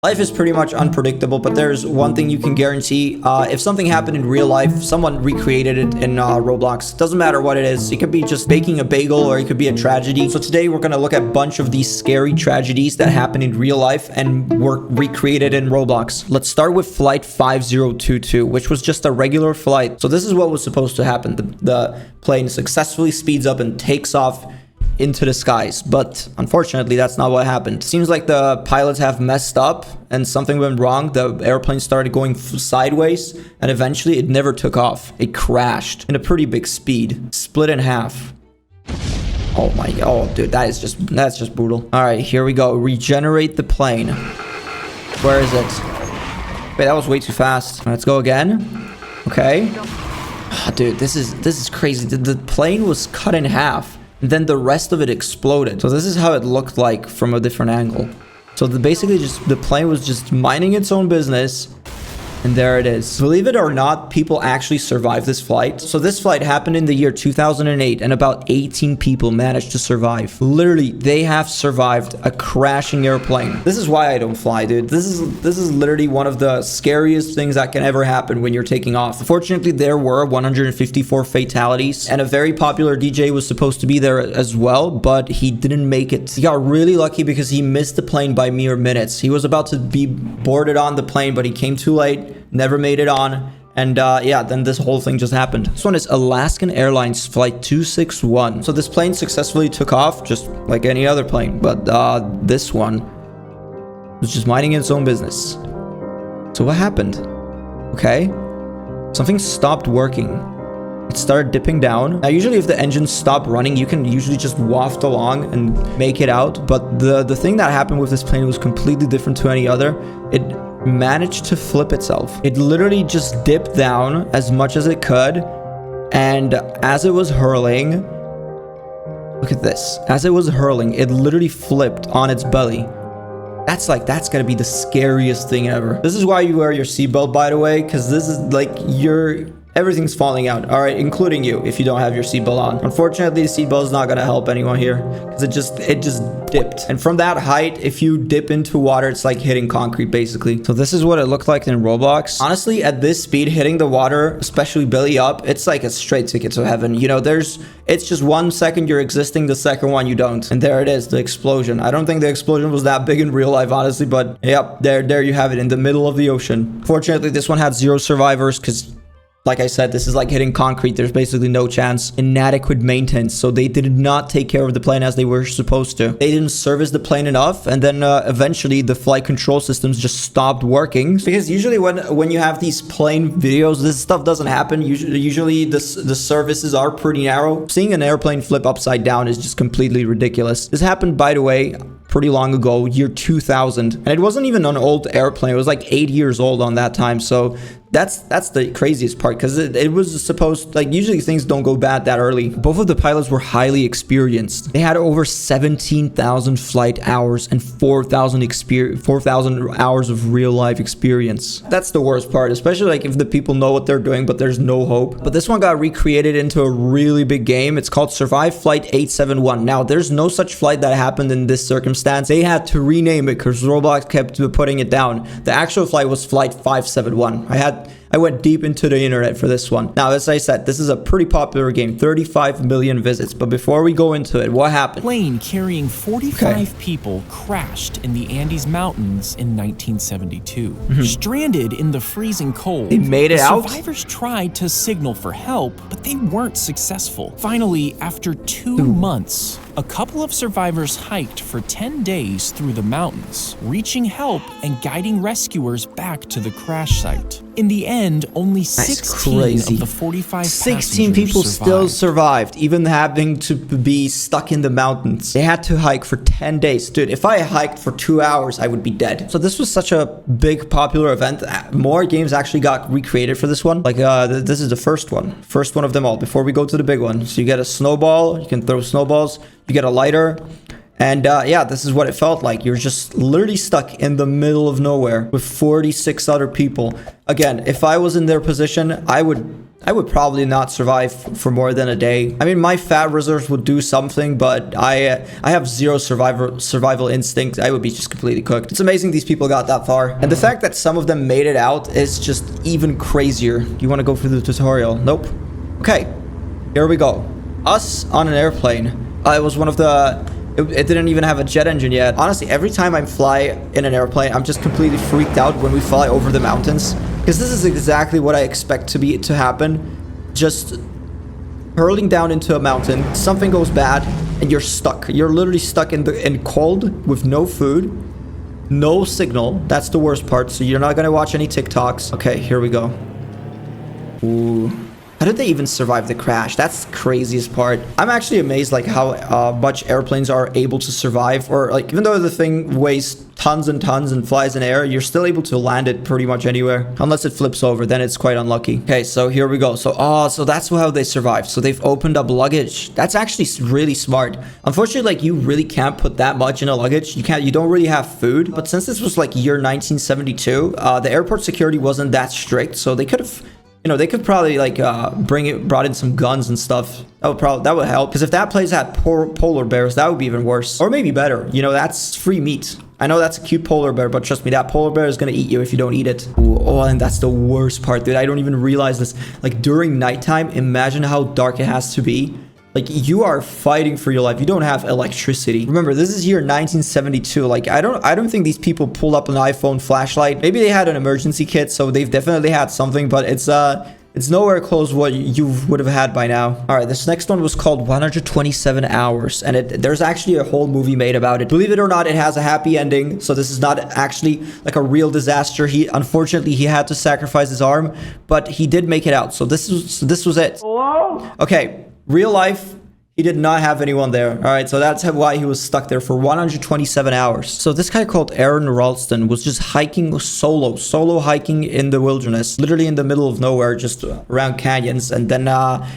Life is pretty much unpredictable, but there's one thing you can guarantee. If something happened in real life, someone recreated it in Roblox. Doesn't matter what it is. It could be just baking a bagel, or it could be a tragedy. So today we're going to look at a bunch of these scary tragedies that happen in real life and were recreated in Roblox. Let's start with flight 5022, which was just a regular flight. So this is what was supposed to happen. The plane successfully speeds up and takes off into the skies, but unfortunately that's not what happened. Seems like the pilots have messed up and something went wrong. The airplane started going sideways and eventually it never took off. It crashed in a pretty big speed, split in half. Oh my god, oh dude, that's just brutal. All right, here we go. Regenerate the plane. Where is it? Wait, that was way too fast. Let's go again. Okay. Oh, dude, this is crazy. The plane was cut in half. Then the rest of it exploded. So this is how it looked like from a different angle. So basically just the plane was just minding its own business. And there it is. Believe it or not, people actually survived this flight. So this flight happened in the year 2008 and about 18 people managed to survive. Literally, they have survived a crashing airplane. This is why I don't fly, dude. This is literally one of the scariest things that can ever happen when you're taking off. Fortunately, there were 154 fatalities and a very popular DJ was supposed to be there as well, but he didn't make it. He got really lucky because he missed the plane by mere minutes. He was about to be boarded on the plane, but he came too late. Never made it on, and yeah, then this whole thing just happened. This one is Alaskan Airlines flight 261. So this plane successfully took off just like any other plane, but this one was just minding its own business. So what happened? Okay, something stopped working. It started dipping down. Now usually if the engines stop running, you can usually just waft along and make it out, but the thing that happened with this plane was completely different to any other. It managed to flip itself. It literally just dipped down as much as it could, and as it was hurling, look at this, as it was hurling, it literally flipped on its belly. That's gonna be the scariest thing ever. This is why you wear your seatbelt, by the way, because this is like everything's falling out, all right, including you if you don't have your seatbelt on. Unfortunately, the seatbelt is not going to help anyone here because it just dipped. And from that height, if you dip into water, it's like hitting concrete basically. So this is what it looked like in Roblox. Honestly, at this speed, hitting the water, especially belly up, it's like a straight ticket to heaven. You know, it's just 1 second you're existing, the second one you don't. And there it is, the explosion. I don't think the explosion was that big in real life, honestly, but yep, there you have it in the middle of the ocean. Fortunately, this one had 0 survivors because, like I said, this is like hitting concrete. There's basically no chance. Inadequate maintenance. So they did not take care of the plane as they were supposed to. They didn't service the plane enough. And then eventually the flight control systems just stopped working. Because usually when you have these plane videos, this stuff doesn't happen. Usually the services are pretty narrow. Seeing an airplane flip upside down is just completely ridiculous. This happened, by the way, pretty long ago, year 2000. And it wasn't even an old airplane. It was like 8 years old on that time. So that's the craziest part, because it was supposed, like, usually things don't go bad that early. Both of the pilots were highly experienced. They had over 17,000 flight hours and 4,000 hours of real life experience. That's the worst part, especially like if the people know what they're doing, but there's no hope. But this one got recreated into a really big game. It's called Survive Flight 871. Now, there's no such flight that happened in this circumstance. They had to rename it because Roblox kept putting it down. The actual flight was Flight 571. I went deep into the internet for this one. Now, as I said, this is a pretty popular game, 35 million visits. But before we go into it, what happened? Plane carrying 45 people crashed in the Andes Mountains in 1972. Stranded in the freezing cold, they made it out? Survivors tried to signal for help, but they weren't successful. Finally, after 2 months, a couple of survivors hiked for 10 days through the mountains, reaching help and guiding rescuers back to the crash site. In the end, only 16 of the 45 16 people still survived, even having to be stuck in the mountains. They had to hike for 10 days. Dude, if I hiked for 2 hours, I would be dead. So this was such a big popular event. More games actually got recreated for this one. Like, this is the first one of them all, before we go to the big one. So you get a snowball, you can throw snowballs, you get a lighter, And yeah, this is what it felt like. You're just literally stuck in the middle of nowhere with 46 other people. Again, if I was in their position, I would probably not survive for more than a day. I mean, my fat reserves would do something, but I have zero survival instinct. I would be just completely cooked. It's amazing these people got that far. And the fact that some of them made it out is just even crazier. You want to go through the tutorial? Nope. Okay, here we go. Us on an airplane. It was one of the... It didn't even have a jet engine yet. Honestly, every time I fly in an airplane, I'm just completely freaked out when we fly over the mountains. Because this is exactly what I expect to happen. Just hurling down into a mountain, something goes bad, and you're stuck. You're literally stuck in cold with no food, no signal. That's the worst part. So you're not gonna watch any TikToks. Okay, here we go. Ooh. How did they even survive the crash? That's the craziest part. I'm actually amazed like how much airplanes are able to survive, or like even though the thing weighs tons and tons and flies in air, you're still able to land it pretty much anywhere. Unless it flips over, then it's quite unlucky. Okay, so here we go. So that's how they survived. So they've opened up luggage. That's actually really smart. Unfortunately, like you really can't put that much in a luggage. You don't really have food. But since this was like year 1972, the airport security wasn't that strict, so they could have... You know, they could probably like brought in some guns and stuff. That would help. Because if that place had polar bears, that would be even worse. Or maybe better. You know, that's free meat. I know that's a cute polar bear, but trust me, that polar bear is gonna eat you if you don't eat it. Ooh, oh, and that's the worst part, dude. I don't even realize this. Like during nighttime, imagine how dark it has to be. Like you are fighting for your life. You don't have electricity. Remember, this is year 1972. Like I don't think these people pulled up an iPhone flashlight. Maybe they had an emergency kit, so they've definitely had something, but it's nowhere close what you would have had by now. All right, this next one was called 127 Hours, and there's actually a whole movie made about it. Believe it or not, it has a happy ending, so this is not actually like a real disaster. Unfortunately, he had to sacrifice his arm, but he did make it out. So this was it. Hello? Okay. Real life, he did not have anyone there. All right, so that's why he was stuck there for 127 hours. So this guy called Aaron Ralston was just hiking solo hiking in the wilderness, literally in the middle of nowhere, just around canyons. And then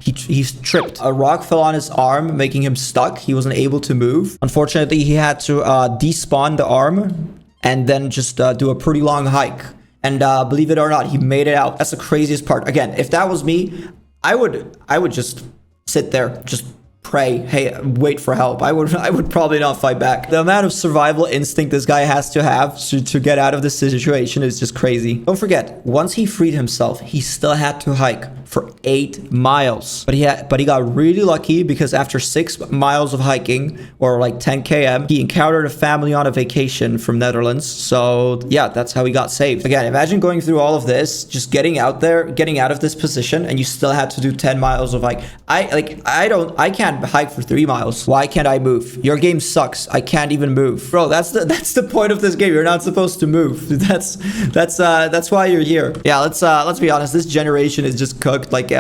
he tripped. A rock fell on his arm, making him stuck. He wasn't able to move. Unfortunately, he had to despawn the arm and then just do a pretty long hike. And believe it or not, he made it out. That's the craziest part. Again, if that was me, I would just sit there, just pray, hey, wait for help. I would probably not fight back. The amount of survival instinct this guy has to have to get out of this situation is just crazy. Don't forget, once he freed himself, he still had to hike for 8 miles. But he got really lucky because after 6 miles of hiking, or like 10 km, he encountered a family on a vacation from Netherlands. So yeah, that's how he got saved. Again, imagine going through all of this, just getting out of this position, and you still had to do 10 miles of hike. I can't hike for 3 miles. Why can't I move? Your game sucks. I can't even move. Bro, that's the point of this game. You're not supposed to move. That's why you're here. Yeah, let's be honest. This generation is just cooked. Like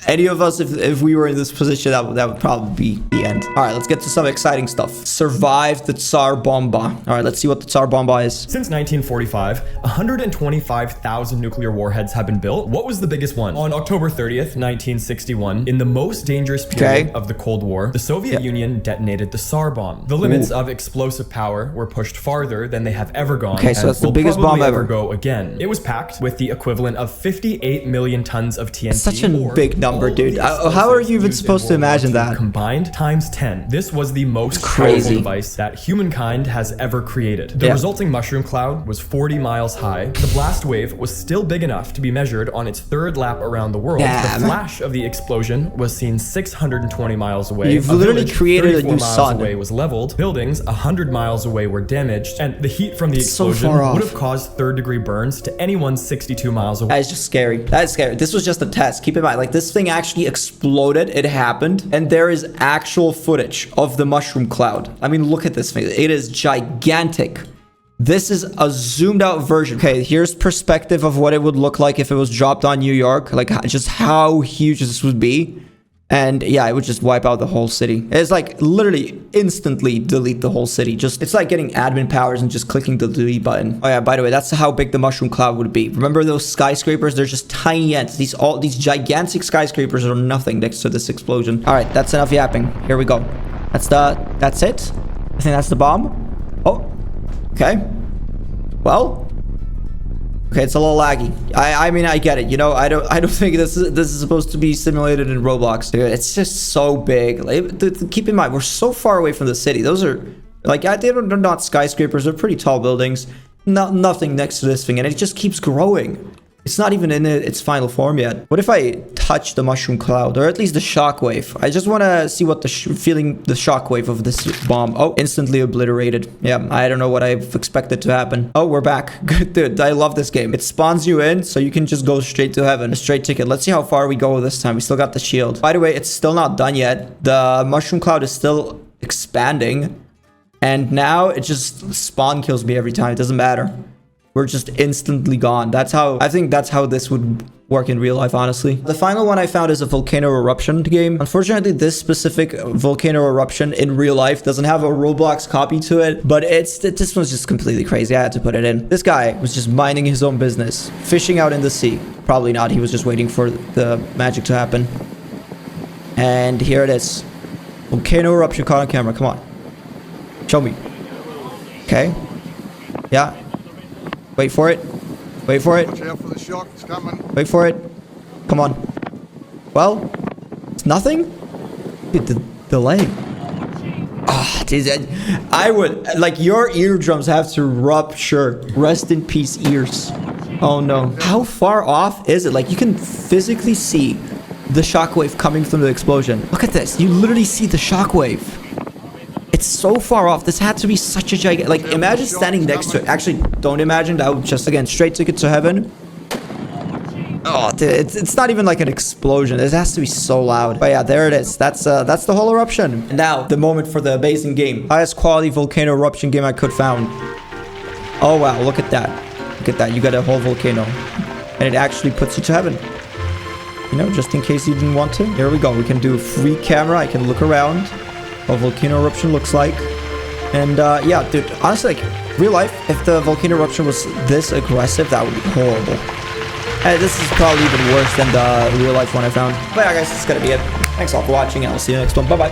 any of us, if we were in this position, that would probably be the end. All right, let's get to some exciting stuff. Survive the Tsar Bomba. All right, let's see what the Tsar Bomba is. Since 1945, 125,000 nuclear warheads have been built. What was the biggest one? On October 30th, 1961, in the most dangerous period of the Cold War, the Soviet Union detonated the Tsar Bomb. The limits of explosive power were pushed farther than they have ever gone. Okay, so that's the biggest bomb ever. Go again. It was packed with the equivalent of 58 million tons of TNT. That's such a big number, dude. How are you even supposed to imagine that? Combined times 10. This was the most powerful device that humankind has ever created. The resulting mushroom cloud was 40 miles high. The blast wave was still big enough to be measured on its 3rd lap around the world. The flash of the explosion was seen 620 miles away. You've literally created a new sun. Away was leveled. Buildings 100 miles away were damaged, and the heat from the explosion would have caused 3rd-degree burns to anyone 62 miles away. That is just scary. That is scary. This was just a test. Keep in mind, like this thing actually exploded. It happened, and there is actual footage of the mushroom cloud. I mean, look at this thing. It is gigantic. This is a zoomed out version. Okay, here's perspective of what it would look like if it was dropped on New York. Like just how huge this would be. And yeah, it would just wipe out the whole city. It's like literally instantly delete the whole city. It's like getting admin powers and just clicking the delete button. Oh yeah, by the way, that's how big the mushroom cloud would be. Remember those skyscrapers? They're just tiny ants. These gigantic skyscrapers are nothing next to this explosion. All right, that's enough yapping. Here we go. That's it. I think that's the bomb. Oh, okay. Well, okay, it's a little laggy. I mean, I get it. You know, I don't think this is supposed to be simulated in Roblox. Dude, it's just so big. Like, keep in mind, we're so far away from the city. Those are like, they're not skyscrapers. They're pretty tall buildings. Nothing next to this thing, and it just keeps growing. It's not even in its final form yet. What if I touch the mushroom cloud, or at least the shockwave? I just want to see what the shockwave of this bomb. Oh, instantly obliterated. Yeah, I don't know what I've expected to happen. Oh, we're back. Good, dude. I love this game. It spawns you in, so you can just go straight to heaven. A straight ticket. Let's see how far we go this time. We still got the shield. By the way, it's still not done yet. The mushroom cloud is still expanding, and now it just spawn kills me every time. It doesn't matter. We're just instantly gone. I think that's how this would work in real life, honestly. The final one I found is a volcano eruption game. Unfortunately, this specific volcano eruption in real life doesn't have a Roblox copy to it, but this one's just completely crazy. I had to put it in. This guy was just minding his own business, fishing out in the sea. Probably not. He was just waiting for the magic to happen. And here it is. Volcano eruption caught on camera. Come on. Show me. Okay. Yeah. Wait for it. Wait for it. Watch out for the shock. It's coming. Wait for it. Come on. Well, it's nothing? Dude, the delay. Ah, dude, I would, like, your eardrums have to rupture. Rest in peace, ears. Oh, no. How far off is it? Like, you can physically see the shockwave coming from the explosion. Look at this. You literally see the shockwave. It's so far off. This had to be such a gigantic... Like, imagine standing next to it. Actually, don't imagine. That would just, again, straight ticket to heaven. Oh, dude, it's not even like an explosion. It has to be so loud. But yeah, there it is. That's the whole eruption. And now, the moment for the amazing game. Highest quality volcano eruption game I could found. Oh, wow. Look at that. Look at that. You got a whole volcano. And it actually puts you to heaven. You know, just in case you didn't want to. Here we go. We can do free camera. I can look around. What volcano eruption looks like. And yeah, dude, honestly, like, real life, if the volcano eruption was this aggressive, that would be horrible. And this is probably even worse than the real life one I found. But yeah, guys, this is gonna be it. Thanks all for watching, and I'll see you next one. Bye bye.